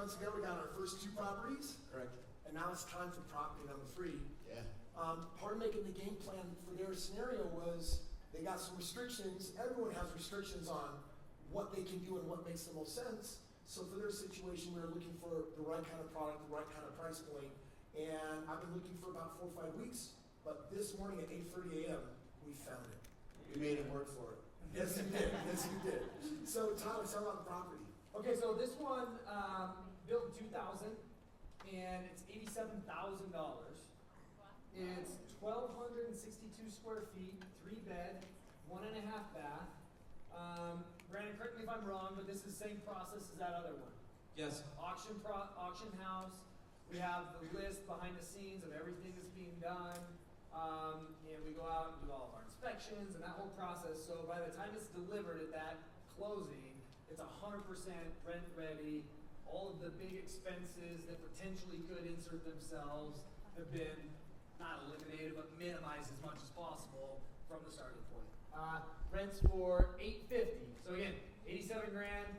months ago, we got our first 2 properties. Correct. And now it's time for property number 3. Yeah. Part of making the game plan for their scenario was they got some restrictions. Everyone has restrictions on what they can do and what makes the most sense. So for their situation, we were looking for the right kind of product, the right kind of price point. And I've been looking for about 4 or 5 weeks. But this morning at 8:30 a.m., we found it. We made him work for it. Yes, you did. Yes, you did. So Tyler, tell about the property. Okay, so this one built in 2000, and it's $87,000. It's 1,262 square feet, 3-bed, 1.5 bath. Brandon, correct me if I'm wrong, but this is the same process as that other one. Yes. Auction house. We have the list behind the scenes of everything that's being done. And we go out and do all of our inspections and that whole process. So by the time it's delivered at that closing, it's 100% rent ready. All of the big expenses that potentially could insert themselves have been not eliminated, but minimized as much as possible from the starting point. Rents for $850. So again, 87 grand,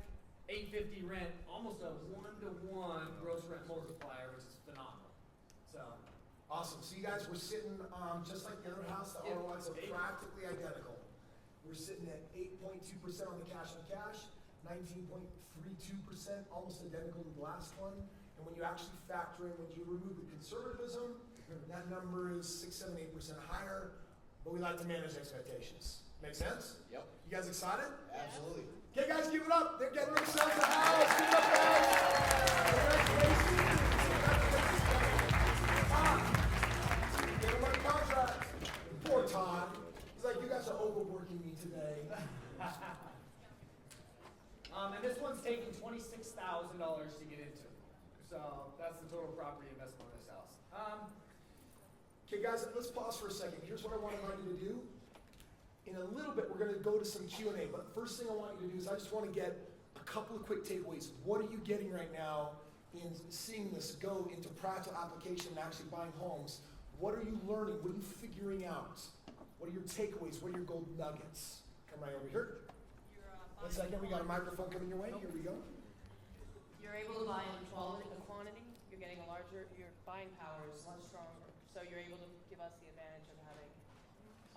850 rent, almost a 1-to-1 gross rent multiplier, which is phenomenal. So. Awesome. So you guys were sitting just like the other house. The ROIs are practically identical. We're sitting at 8.2% on the cash on cash, 19.32%, almost identical to the last one. And when you actually factor in, when you remove the conservatism, that number is 6, 7, 8% higher. But we like to manage expectations. Make sense? Yep. You guys excited? Absolutely. Okay, guys, give it up. They're getting themselves a house. Give it up, guys. Congratulations. Get them on contract. Poor Todd. He's like, you guys are overworking me today. And this one's taking $26,000 to get into. So that's the total property investment on this house. Okay, guys, let's pause for a second. Here's what I want you to do. In a little bit, we're going to go to some Q&A. But first thing I want you to do is I just want to get a couple of quick takeaways. What are you getting right now in seeing this go into practical application and actually buying homes? What are you learning? What are you figuring out? What are your takeaways? What are your golden nuggets? Come right over here. 1 second, we got a microphone coming your way. Here we go. You're able to buy in quantity. You're getting a larger, your buying power is much stronger. So you're able to give us the advantage of having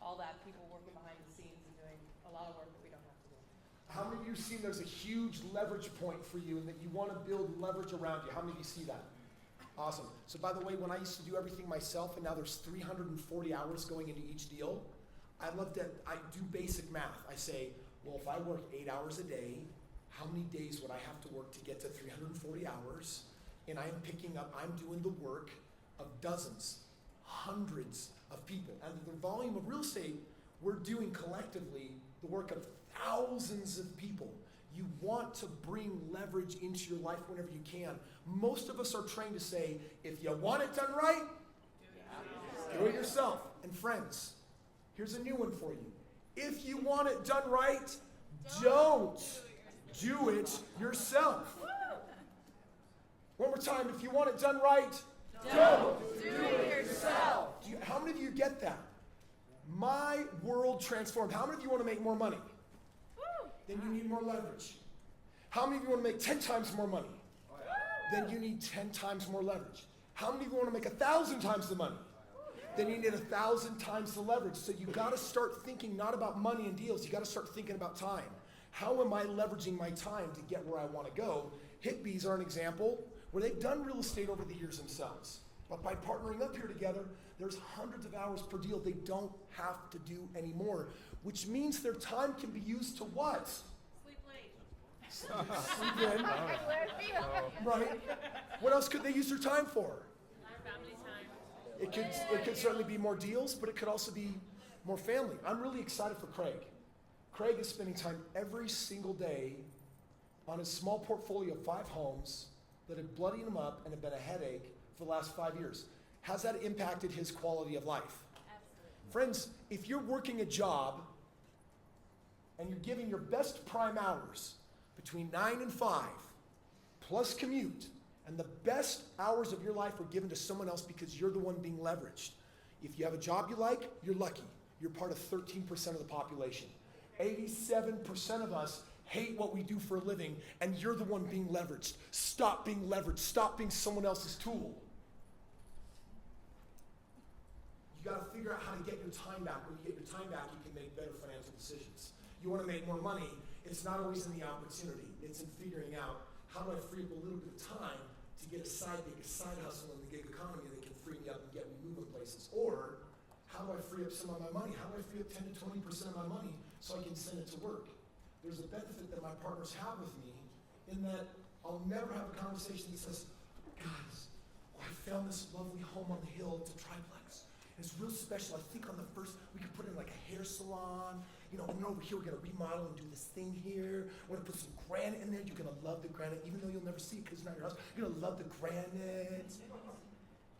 all that people working behind the scenes and doing a lot of work that we don't have to do. How many of you have seen there's a huge leverage point for you and that you want to build leverage around you? How many of you see that? Awesome. So by the way, when I used to do everything myself and now there's 340 hours going into each deal, I do basic math. I say, well, if I work 8 hours a day, how many days would I have to work to get to 340 hours? And I'm doing the work of dozens, hundreds of people. And the volume of real estate, we're doing collectively the work of thousands of people. You want to bring leverage into your life whenever you can. Most of us are trained to say, if you want it done right, do it yourself. And friends, here's a new one for you. If you want it done right, don't do it yourself. One more time, if you want it done right, don't do it yourself. How many of you get that? My world transformed. How many of you want to make more money? Then you need more leverage. How many of you want to make 10 times more money? Then you need 10 times more leverage. How many of you want to make 1,000 times the money? Then you need 1,000 times the leverage. So you got to start thinking not about money and deals. You got to start thinking about time. How am I leveraging my time to get where I want to go? Hippies are an example where they've done real estate over the years themselves. But by partnering up here together, there's hundreds of hours per deal they don't have to do anymore, which means their time can be used to what? Sleep late. Sleep in. Right. What else could they use their time for? Family time. It could certainly be more deals, but it could also be more family. I'm really excited for Craig. Craig is spending time every single day on his small portfolio of 5 homes that have bloodied him up and have been a headache for the last 5 years. Has that impacted his quality of life? Absolutely. Friends, if you're working a job and you're giving your best prime hours between 9 and 5, plus commute, and the best hours of your life are given to someone else because you're the one being leveraged. If you have a job you like, you're lucky. You're part of 13% of the population. 87% of us hate what we do for a living, and you're the one being leveraged. Stop being leveraged. Stop being someone else's tool. You got to figure out how to get your time back. When you get your time back, you can make better financial decisions. You want to make more money, it's not always in the opportunity. It's in figuring out, how do I free up a little bit of time to get a side gig, a side hustle in the gig economy that can free me up and get me moving places? Or, how do I free up some of my money? How do I free up 10 to 20% of my money so I can send it to work? There's a benefit that my partners have with me in that I'll never have a conversation that says, guys, I found this lovely home on the hill. It's a triplex. It's real special. I think on the first, we could put in like a hair salon. You know, and over here we're going to remodel and do this thing here. We're going to put some granite in there. You're going to love the granite, even though you'll never see it because it's not your house. You're going to love the granite.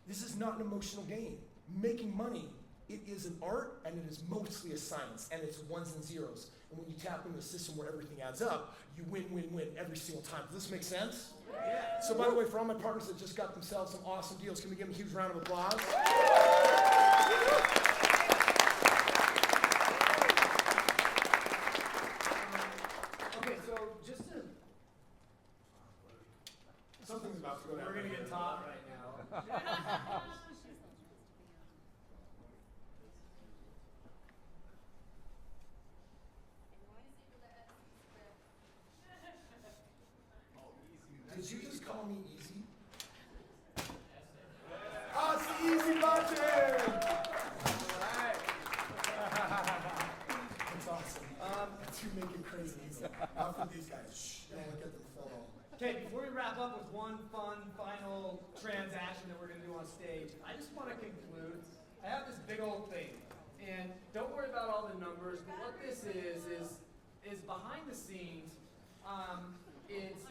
This is not an emotional game. Making money, it is an art and it is mostly a science, and it's ones and zeros. And when you tap into a system where everything adds up, you win, win, win every single time. Does this make sense? Yeah. So by the way, for all my partners that just got themselves some awesome deals, can we give them a huge round of applause? Okay, so just to... Something's about to go down. We're going to get taught right now. Did you just call me easy? Oh, it's the easy button! Alright. That's awesome. You make it crazy easy. Not for these guys. Shh, don't look at them film. Okay, before we wrap up with one fun final transaction that we're going to do on stage, I just want to conclude. I have this big old thing, and don't worry about all the numbers, but what this is behind the scenes.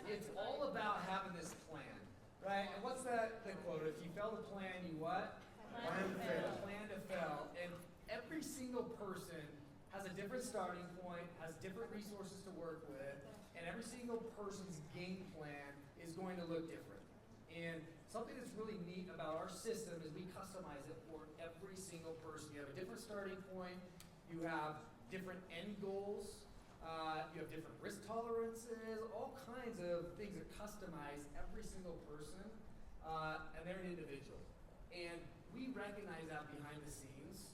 It's all about having this plan, right? And what's the quote? If you fail to plan, you what? Plan to fail. Plan to fail. And every single person has a different starting point, has different resources to work with, and every single person's game plan is going to look different. And something that's really neat about our system is we customize it for every single person. You have a different starting point, you have different end goals, you have different risk tolerances, all kinds of things that customize every single person, and they're an individual. And we recognize that behind the scenes.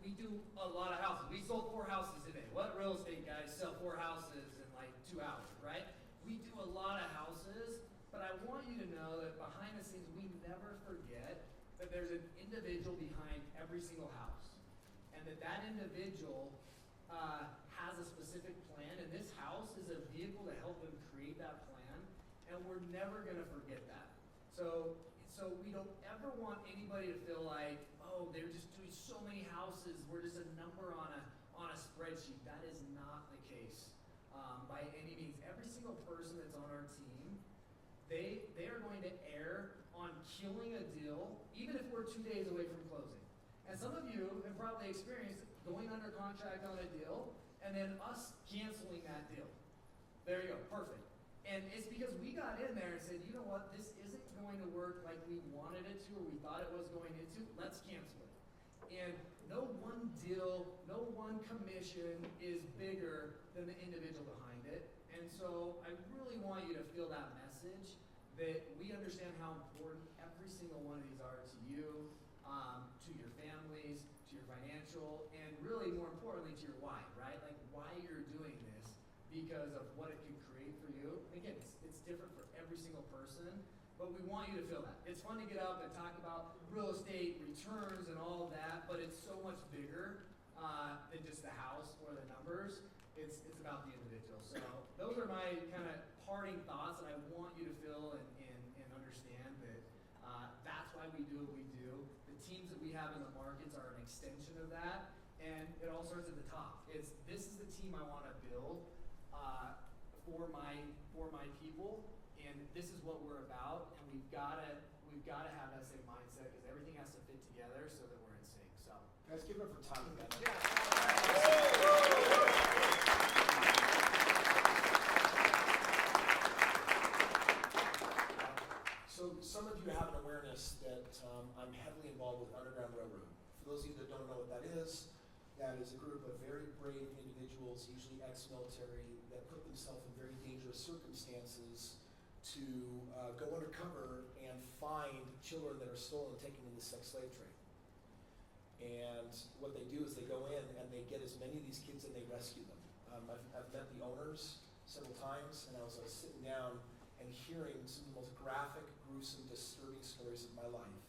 We do a lot of houses. We sold 4 houses today. What real estate guys sell 4 houses in like 2 hours, right? We do a lot of houses, but I want you to know that behind the scenes, we never forget that there's an individual behind every single house. And that individual has a specific plan, and this house is a vehicle to help them create that plan, and we're never gonna forget that. So we don't ever want anybody to feel like, oh, they're just doing so many houses, we're just a number on a spreadsheet. That is not the case by any means. Every single person that's on our team, they are going to err on killing a deal, even if we're 2 days away from closing. And some of you have probably experienced going under contract on a deal, and then us canceling that deal. There you go, perfect. And it's because we got in there and said, you know what, this isn't going to work like we wanted it to, or we thought it was going to, let's cancel it. And no one deal, no one commission is bigger than the individual behind it. And so I really want you to feel that message, that we understand how important every single one of these are to you, to your families, to your financial, and really more importantly to your why, right? Like why you're doing this, because of what it can create for you. Again, it's different for every single person, but we want you to feel that. It's fun to get up and talk about real estate returns and all of that, but it's so much bigger than just the house or the numbers. It's about the individual. So those are my kind of parting thoughts, and I want you to feel and understand that that's why we do what we do. The teams that we have in the markets are an extension of that, and it all starts at the top. This is the team I want to build for my people, and this is what we're about, and we've got to have that same mindset, because everything has to fit together so that we're in sync. So Guys, give it up for Todd. So some of you have an awareness that I'm heavily involved with Underground Railroad. For those of you that don't know what that is, that is a group of very brave individuals, usually ex-military, that put themselves in very dangerous circumstances to go undercover and find children that are stolen and taken into the sex slave trade. And what they do is they go in and they get as many of these kids and they rescue them. I've met the owners several times, and I was sitting down and hearing some of the most graphic, gruesome, disturbing stories of my life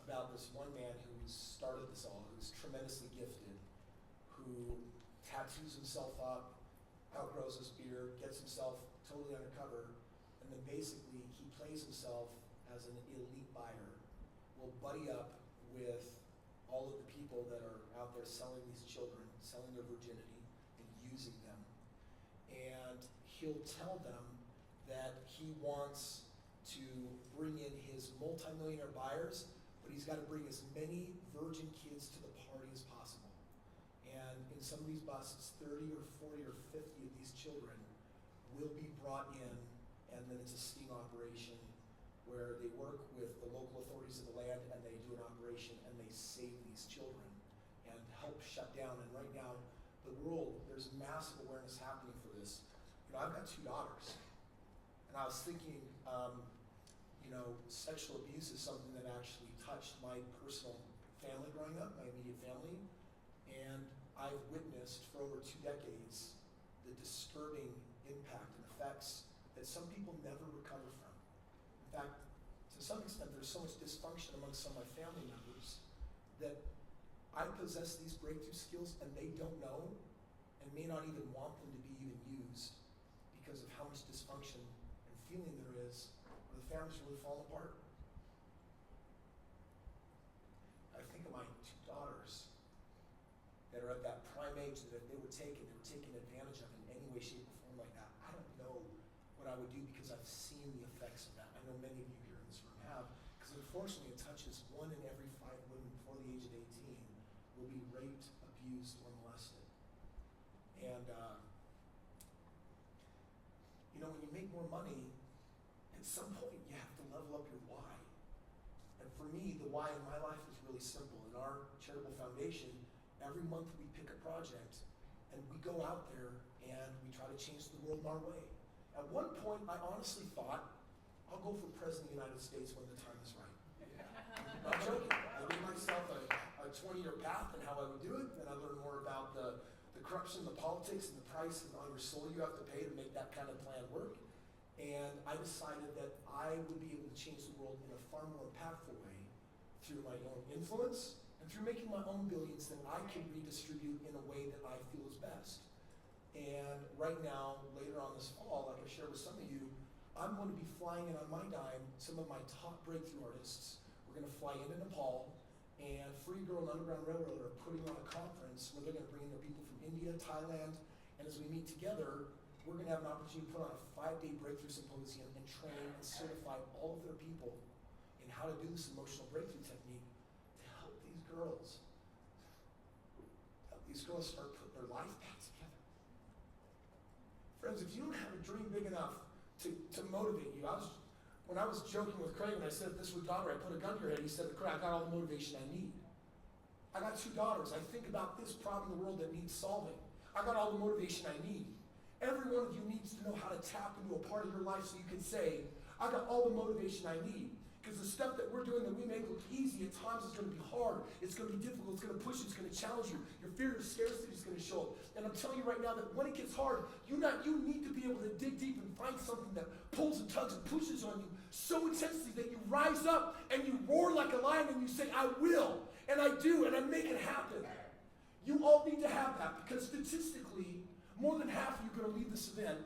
about this one man who started this all, who's tremendously gifted, who tattoos himself up, outgrows his beard, gets himself totally undercover, and then basically he plays himself as an elite buyer, will buddy up with all of the people that are out there selling these children, selling their virginity and using them. And he'll tell them that he wants to bring in his multimillionaire buyers, but he's got to bring as many virgin kids to the party as possible. And in some of these buses, 30 or 40 or 50 of these children will be brought in, and then it's a sting operation where they work with the local authorities of the land and they do an operation and they save these children and help shut down. And right now, the world, there's massive awareness happening for this. You know, I've got 2 daughters, and I was thinking, sexual abuse is something that actually touched my personal family growing up, my immediate family, and I've witnessed for over 2 decades the disturbing impact and effects that some people never recover from. In fact, to some extent, there's so much dysfunction among some of my family members that I possess these breakthrough skills and they don't know and may not even want them to be even used because of how much dysfunction and feeling there is where the family's really falling apart. I think of my 2 daughters that are at that prime age that if they were taken advantage of in any way, shape, or form like that. I don't know what I would do because I've seen the effects of that. I know many of you here in this room have, because unfortunately it touches 1 in every 5 women before the age of 18 will be raped, abused, or molested. And when you make more money, at some point you have to level up your why. And for me, the why in my life is really simple. In our charitable foundation, every month we pick a project and we go out there and we try to change the world in our way. At one point, I honestly thought, I'll go for President of the United States when the time is right. Not joking. I gave myself a 20-year path and how I would do it, and I learned more about the corruption, the politics, and the price on your soul you have to pay to make that kind of plan work. And I decided that I would be able to change the world in a far more impactful way through my own influence and through making my own billions that I can redistribute in a way that I feel is best. And right now, later on this fall, like I shared with some of you, I'm going to be flying in on my dime some of my top breakthrough artists. We're going to fly into Nepal, and Free Girl and Underground Railroad are putting on a conference where they're going to bring in their people from India, Thailand, and as we meet together, we're going to have an opportunity to put on a 5-day breakthrough symposium and train and certify all of their people in how to do this emotional breakthrough technique to help these girls start putting their life back together. Friends, if you don't have a dream big enough to motivate you, when I was joking with Craig and I said, this was daughter, I put a gun to your head, he said, Craig, I got all the motivation I need. I got 2 daughters. I think about this problem in the world that needs solving. I got all the motivation I need. Every one of you needs to know how to tap into a part of your life so you can say, I got all the motivation I need. Because the stuff that we're doing that we make look easy, at times it's going to be hard, it's going to be difficult, it's going to push you, it's going to challenge you. Your fear of scarcity is going to show up. And I'm telling you right now that when it gets hard, you need to be able to dig deep and find something that pulls and tugs and pushes on you so intensely that you rise up and you roar like a lion and you say, I will, and I do, and I make it happen. You all need to have that because statistically, more than half of you are going to leave this event.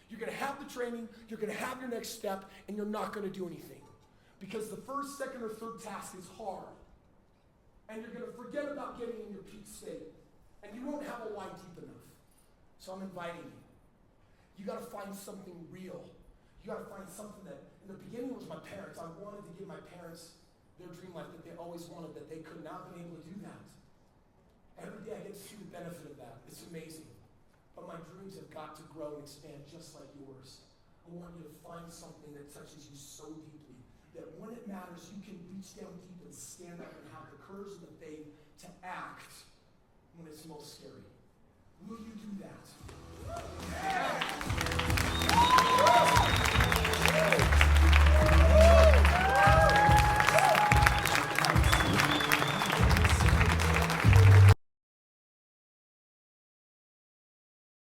You're going to have the training, you're going to have your next step, and you're not going to do anything. Because the first, second, or third task is hard. And you're going to forget about getting in your peak state. And you won't have a why deep enough. So I'm inviting you. You got to find something real. You got to find something that, in the beginning it was my parents. I wanted to give my parents their dream life that they always wanted, that they could not have been able to do that. Every day I get to see the benefit of that. It's amazing. But my dreams have got to grow and expand just like yours. I want you to find something that touches you so deeply that when it matters, you can reach down deep and stand up and have the courage and the faith to act when it's most scary? Will you do that?